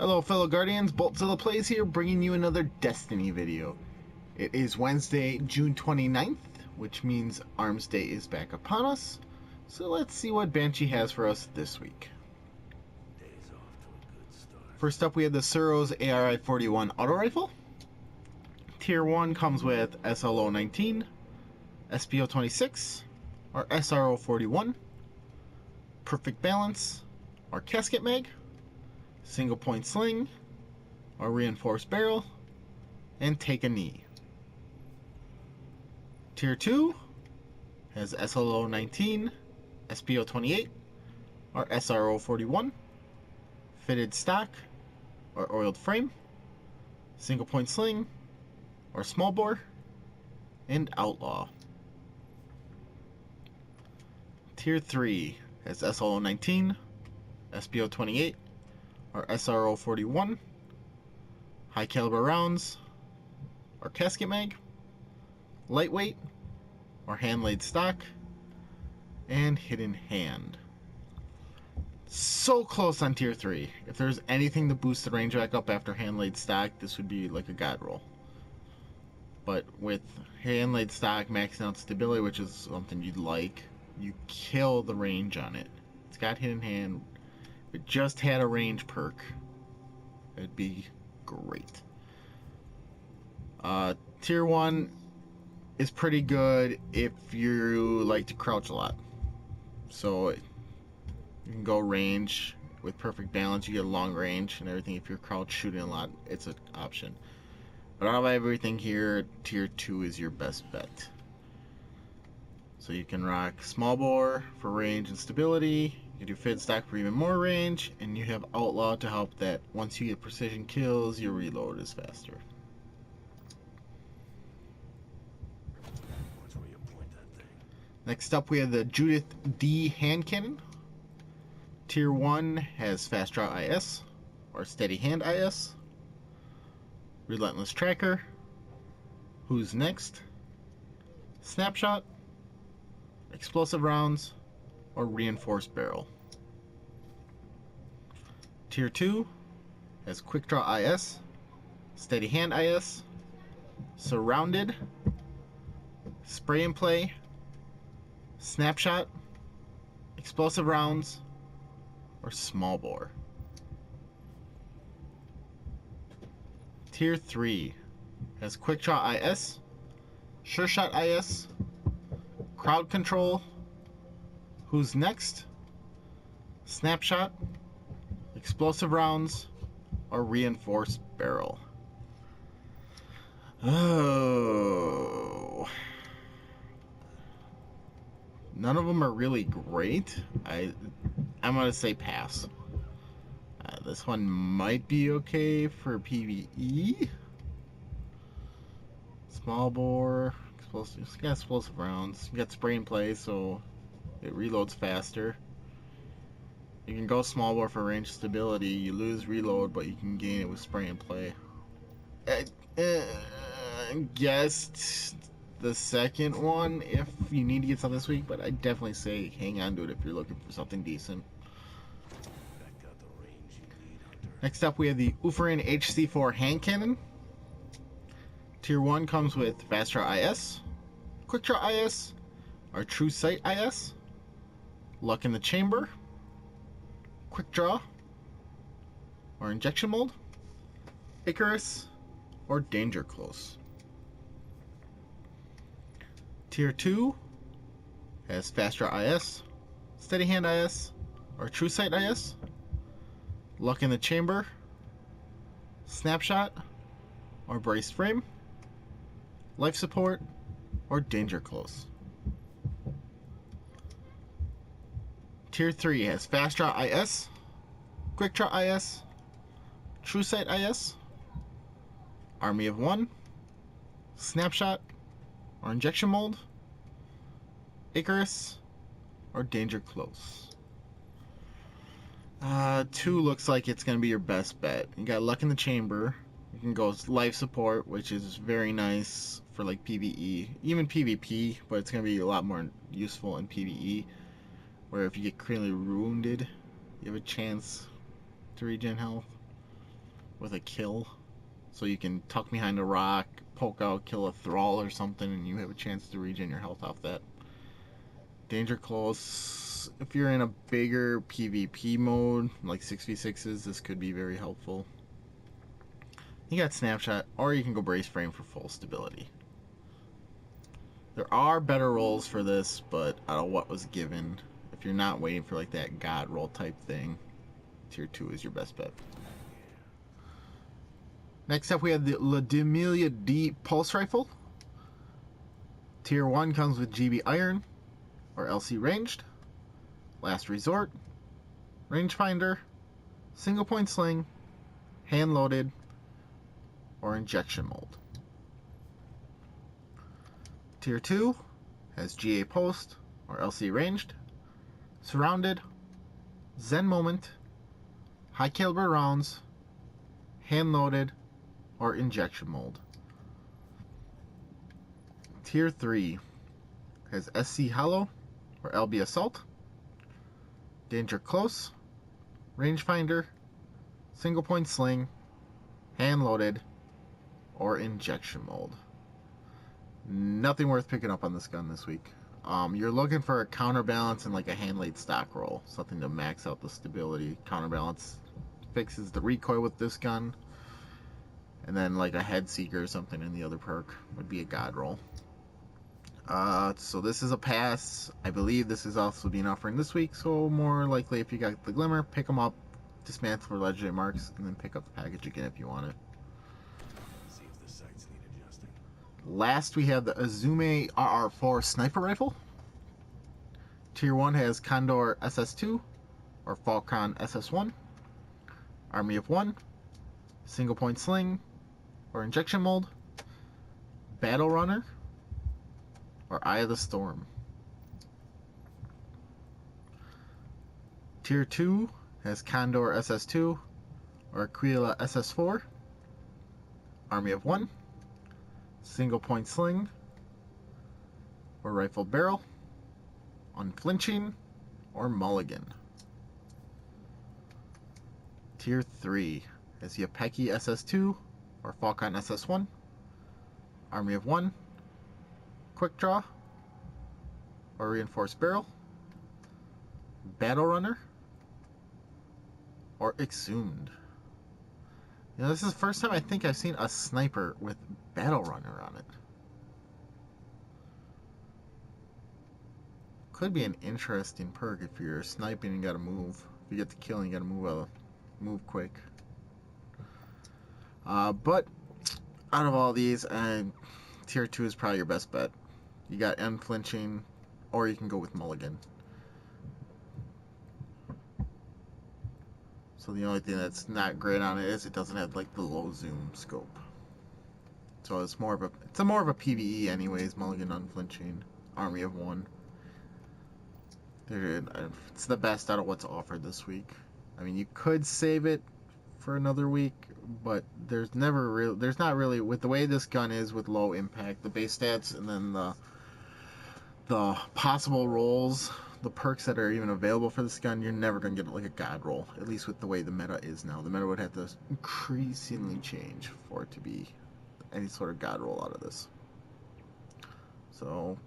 Hello fellow Guardians, BoltZilla Plays here, bringing you another Destiny video. It is Wednesday, June 29th, which means Armsday is back upon us. So let's see what Banshee has for us this week. Day's off to a good start. First up we have the Suros ARI-41 auto rifle. Tier 1 comes with SLO-19, SPO-26, or SRO-41, perfect balance, or casket mag, single point sling, or reinforced barrel, and take a knee. Tier 2 has SLO-19, SPO-28, or SRO-41, fitted stock, or oiled frame, single point sling, or small bore, and outlaw. Tier 3 has SLO-19, SPO-28, or SRO-41, high caliber rounds, or casket mag, lightweight, or hand laid stock, and hidden hand. So close on tier 3. If there's anything to boost the range back up after hand laid stock, this would be like a god roll. But with hand laid stock maxing out stability, which is something you'd like, you kill the range on it. It's got hidden hand. If it just had a range perk, it'd be great. Tier 1 is pretty good if you like to crouch a lot. So you can go range with perfect balance. You get a long range and everything. If you're crouch shooting a lot, it's an option. But out of everything here, tier 2 is your best bet. So you can rock small bore for range and stability. You do fit stock for even more range, and you have outlaw to help that once you get precision kills, your reload is faster. Watch where you point that thing. Next up, we have the Judith D hand cannon. Tier 1 has fast draw IS or steady hand IS, relentless tracker, who's next, snapshot, explosive rounds, or reinforced barrel. Tier 2 has quick draw IS, steady hand IS, surrounded, spray and play, snapshot, explosive rounds, or small bore. Tier 3 has quick draw IS, sure shot IS, crowd control, who's next, snapshot, explosive rounds, or reinforced barrel. Oh, none of them are really great. I'm gonna say pass. This one might be okay for PvE. Small bore, explosive, it's got explosive rounds. You got spray and play, so it reloads faster. You can go small bore for range stability. You lose reload, but you can gain it with spray and play. I guess the second one if you need to get something this week, but I definitely say hang on to it if you're looking for something decent. That got the range you need, Hunter. Next up, we have the Woofer HC4 hand cannon. Tier 1 comes with fast draw IS, quick draw IS, or true sight IS, luck in the chamber, quick draw, or injection mold, Icarus, or danger close. Tier 2 has fast draw IS, steady hand IS, or true sight IS, luck in the chamber, snapshot, or braced frame, life support, or danger close. Tier 3 has fast draw IS, quick draw IS, true sight IS, army of 1, snapshot, or injection mold, Icarus, or danger close. 2 looks like it's going to be your best bet. You got luck in the chamber. You can go life support, which is very nice for like PvE, even PvP, but it's going to be a lot more useful in PvE, where if you get critically wounded, you have a chance to regen health. with a kill. So you can tuck behind a rock, poke out, kill a thrall or something, and you have a chance to regen your health off that. Danger close. If you're in a bigger PvP mode, like 6v6s, this could be very helpful. You got snapshot, or you can go brace frame for full stability. There are better rolls for this, but out of what was given, if you're not waiting for like that god roll type thing, tier 2 is your best bet. Next up we have the Amelia D pulse rifle. Tier 1 comes with GB iron or LC ranged, last resort, rangefinder, single point sling, hand loaded, or injection mold. Tier 2 has GA post or LC ranged, surrounded, Zen moment, high caliber rounds, hand loaded, or injection mold. Tier 3 has SC hollow or LB assault, danger close, rangefinder, single point sling, hand loaded, or injection mold. Nothing worth picking up on this gun this week. You're looking for a counterbalance and like a hand laid stock roll, something to max out the stability. Counterbalance fixes the recoil with this gun, and then like a head seeker or something in the other perk would be a god roll. So this is a pass. I believe this is also being offered this week, so more likely if you got the glimmer, pick them up, dismantle for legendary marks, and then pick up the package again if you want it. See if the sights need adjusting. Last we have the Azume RR4 sniper rifle. Tier 1 has Condor SS2 or Falcon SS1, Army of 1, single point sling or injection mold, Battle Runner, or Eye of the Storm. Tier 2 has Condor SS2 or Aquila SS4, Army of 1, single point sling or rifled barrel, unflinching, or mulligan. Tier 3 has Yapeki SS2 or Falcon SS1, Army of 1, quick draw or reinforced barrel, battle runner, or exhumed. You know, this is the first time I think I've seen a sniper with battle runner on it. Could be an interesting perk if you're sniping and gotta move. If you get the kill and you gotta move quick. But out of all these, tier 2 is probably your best bet. You got unflinching, or you can go with mulligan. So the only thing that's not great on it is it doesn't have like the low zoom scope. So it's more of a PvE anyways. Mulligan, unflinching, Army of 1. It's the best out of what's offered this week. I mean, you could save it for another week, but there's not really, with the way this gun is with low impact, the base stats, and then the possible rolls, the perks that are even available for this gun, you're never going to get like a god roll, at least with the way the meta is now. The meta would have to increasingly change for it to be any sort of god roll out of this. So,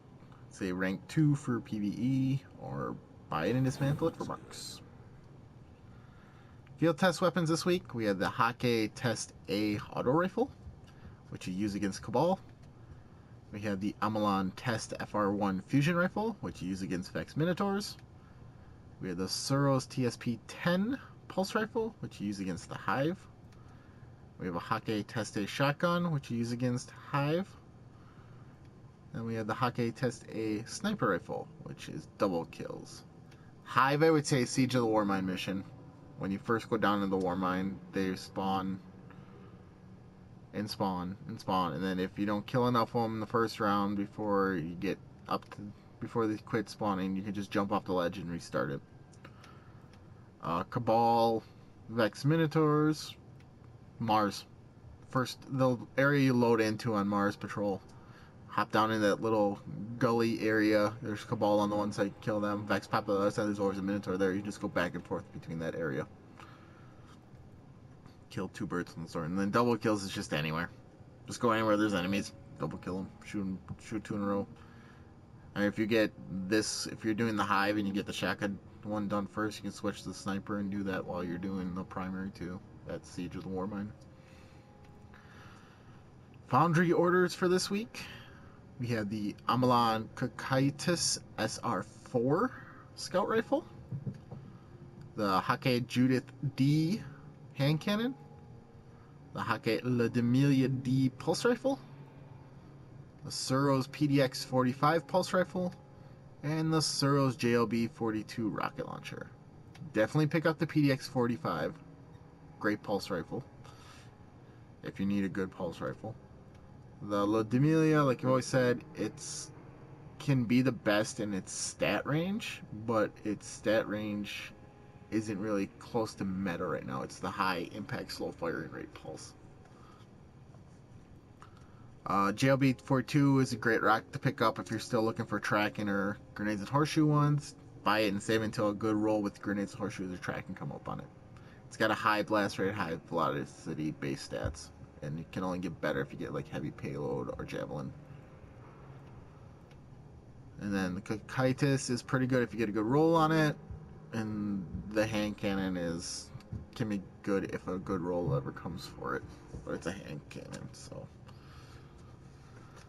say rank 2 for PvE, or buy it and dismantle it for marks. Field test weapons this week, we have the Hake Test A auto rifle, which you use against Cabal. We have the Amelia Test FR1 fusion rifle, which you use against Vex Minotaurs. We have the Suros TSP-10 pulse rifle, which you use against the Hive. We have a Hake Test A shotgun, which you use against Hive. And we have the Hake Test A sniper rifle, which is double kills. Hive, I would say, Siege of the Warmind mission. When you first go down into the Warmind, they spawn and spawn and spawn, and then if you don't kill enough of them in the first round before you get before they quit spawning, you can just jump off the ledge and restart it. Cabal, Vex Minotaurs, Mars. First, the area you load into on Mars Patrol. Hop down in that little gully area. There's Cabal on the one side, kill them. Vex pop on the other side, there's always a Minotaur there. You just go back and forth between that area. kill 2 birds with one stone. And then double kills is just anywhere. Just go anywhere there's enemies. Double kill them. Shoot 2 in a row. And if you get this, if you're doing the hive and you get the shotgun one done first, you can switch to the sniper and do that while you're doing the primary too. At Siege of the Warmine. Foundry orders for this week. We have the Amelia SR4 scout rifle, the Hake Judith D hand cannon, the Hake Amelia D pulse rifle, the Suros PDX 45 pulse rifle, and the Suros JLB 42 rocket launcher. Definitely pick up the PDX 45. Great pulse rifle if you need a good pulse rifle. The Amelia, like I've always said, can be the best in its stat range, but its stat range isn't really close to meta right now. It's the high impact, slow firing rate pulse. JLB 42 is a great rock to pick up if you're still looking for tracking or grenades and horseshoe ones. Buy it and save it until a good roll with grenades and horseshoes or tracking come up on it. It's got a high blast rate, high velocity base stats, and it can only get better if you get like heavy payload or javelin. And then the Kaitis is pretty good if you get a good roll on it, and the hand cannon can be good if a good roll ever comes for it, but it's a hand cannon, so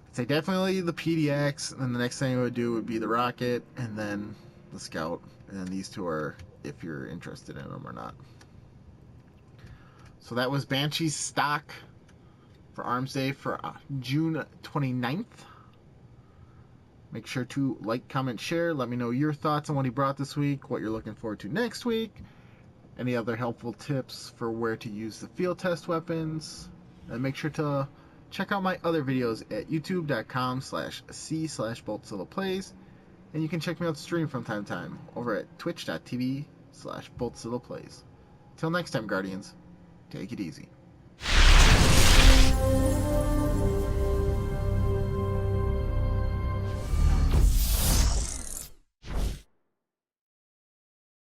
I'd say definitely the PDX, and then the next thing I would do would be the rocket, and then the scout, and then these two are if you're interested in them or not. So that was Banshee's stock for Armsday for June 29th. Make sure to like, comment, share. Let me know your thoughts on what he brought this week, what you're looking forward to next week, any other helpful tips for where to use the field test weapons. And make sure to check out my other videos at youtube.com/c/BoltZillaPlays. And you can check me out stream from time to time over at twitch.tv/BoltZillaPlays. Till next time, Guardians, take it easy.